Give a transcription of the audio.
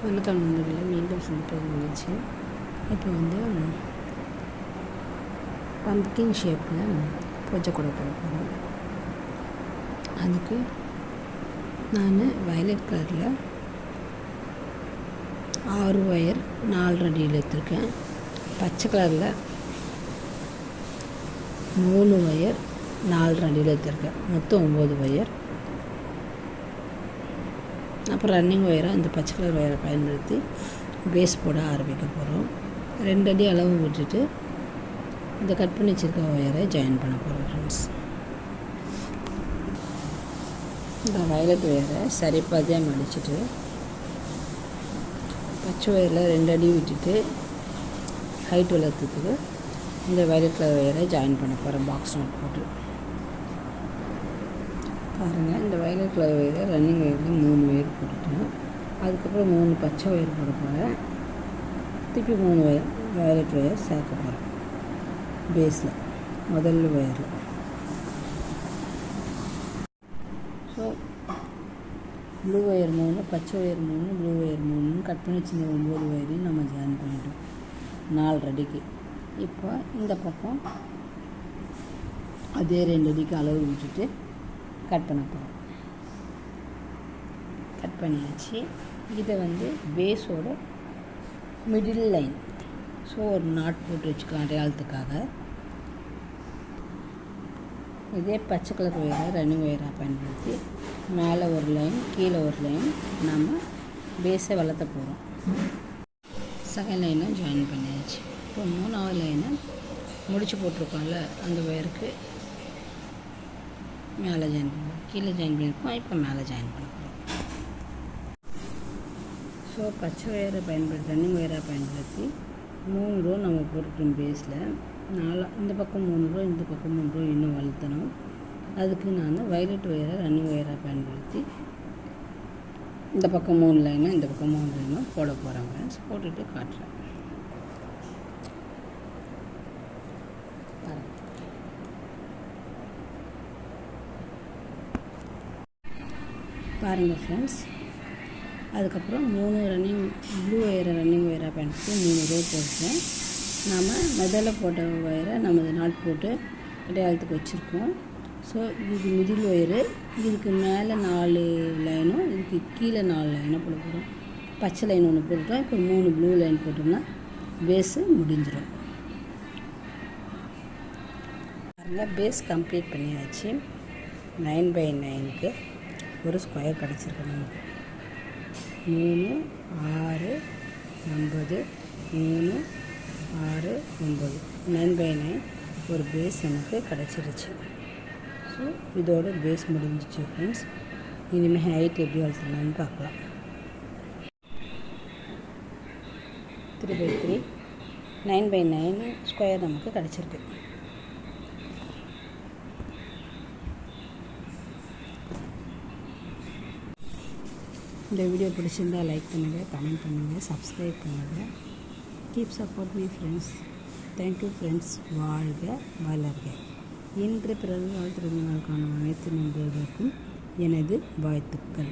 வணக்கம் நண்பர்களே, மீண்டும் சந்திப்பது நிகழ்ச்சி. இப்போ பம்ப்கின் ஷேப்பில் பூஜைக்கூடை போட போகிறோம். அதுக்கு நான் வயலட் கலரில் 6 ஒயர் 4 அடியில் எடுத்துருக்கேன். பச்சை கலரில் 3 ஒயர் 4 அடியில் எடுத்துருக்கேன். மொத்தம் 9 ஒயர். அப்புறம் ரன்னிங் ஒயராக இந்த பச்சை கலர் ஒயரை பயன்படுத்தி பேஸ் போட ஆரம்பிக்க போகிறோம். 2 அடி அளவு விட்டுட்டு இந்த கட் பண்ணி வச்சுருக்க ஒயரை ஜாயின் பண்ண போகிறோம் ஃப்ரெண்ட்ஸ். இந்த வயலட் ஒயரை சரிப்பாதியாக மடிச்சுட்டு பச்சை ஒயரில் 2 அடி விட்டுட்டு ஹைட் வளர்த்துக்கு இந்த வயலட் கலர் ஒயரை ஜாயின் பண்ண போகிறேன். பாக்ஸ் நோட் போட்டு பாருங்கள். இந்த வயலட் கலர் ஒயரை ரன்னிங் ஒயரில் 3 ஒயர் போட்டுட்டேன். அதுக்கப்புறம் 3 பச்சை ஒயர் போட போகிறேன். திருப்பி 3 ஒயர் வயலட் ஒயர் சேர்க்க போகிறேன் பேஸில் முதல் ஒயரில். ஸோ ப்ளூ ஒயர் 3, பச்சை ஒயர் 3, ப்ளூ ஒயர் 3 கட் பண்ணி சின்ன 9 ஒயரையும் நம்ம ஜாயின் பண்ணிட்டோம் 4 அடிக்கு. இப்போ இந்த பக்கம் அதே 2 அடிக்கு அளவு விட்டுட்டு கட் பண்ண போகிறோம். கட் பண்ணியாச்சு. இதை பேஸோட மிடில் லைன். ஸோ ஒரு நாட் போட்டு வச்சுக்கலாம் அடையாளத்துக்காக. இதே பச்சை கலர் ஒயரை ரன்னிங் ஒயராக பயன்படுத்தி மேலே ஒரு லைன் கீழே ஒரு லைன் நம்ம பேஸை வளர்த்த போகிறோம். செகண்ட் லைனை ஜாயின் பண்ணியாச்சு. இப்போ 3ஆவது லைனை முடிச்சு போட்டிருக்கோம்ல, அந்த ஒயருக்கு மேலே ஜாயின் பண்ணுவோம். கீழே ஜாயின் பண்ணியிருக்கோம், இப்போ மேலே ஜாயின் பண்ண போகிறோம். ஸோ பச்சை ஒயரை பயன்படுத்தி ரன்னிங் ஒயராக பயன்படுத்தி 3 ரோ நம்ம போட்டுட்டோம் பேஸில். இந்த பக்கம் 3 ரோ, இந்த பக்கம் 3 ரோ இன்னும் வளர்த்தணும். அதுக்கு நான் வயலட் ஒயரை ரன்னிங் ஒயராக பயன்படுத்தி இந்த பக்கம் 3 லைனும் இந்த பக்கம் 3 லைனும் போட போகிறேன் ஃப்ரெண்ட்ஸ். போட்டுட்டு காட்டுறேன் பாருங்கள் ஃப்ரெண்ட்ஸ். அதுக்கப்புறம் 3 ரன்னிங் ப்ளூ ஒயரை ரன்னிங் ஒயராக பயன்படுத்தி 3 ரோ போட்டுட்டேன். நாம் முதல்ல போட்ட ஒயரை நம்ம நாட் போட்டு அடையாளத்துக்கு வச்சுருக்கோம். ஸோ இதுக்கு மிடில் ஒயரு, இதுக்கு மேலே 4 லைனும் இதுக்கு கீழே 4 லைனும் போட போகிறோம். பச்சை லைன் ஒன்று போட்டுட்டோம். இப்போ 3 ப்ளூ லைன் போட்டோம்னா பேஸு முடிஞ்சிடும். பாருங்கள், பேஸ் கம்ப்ளீட் பண்ணியாச்சு. 9x9க்கு ஒரு ஸ்கொயர் கிடச்சிருக்கு நமக்கு. 3, 6, 9, 3, 6, 9 9x9 ஒரு பேஸ் எனக்கு கிடச்சிருச்சு. ஸோ இதோட பேஸ் முடிஞ்சிச்சு ஃப்ரெண்ட்ஸ். இனிமேல் ஹைட் எப்படி வளர்த்துலான்னு பார்க்கலாம். 3x3 9x9 ஸ்கொயர் நமக்கு கிடச்சிருக்கு. இந்த வீடியோ பிடிச்சிருந்தால் லைக் பண்ணுங்கள், கமெண்ட் பண்ணுங்கள், சப்ஸ்கிரைப் பண்ணுங்கள். Keep support me friends. Thank you friends. வாழ்க வளர்க. இன்று பிறகு வாழ்த்துறதுக்கான அனைத்து நண்பர்களுக்கும் எனது வாழ்த்துக்கள்.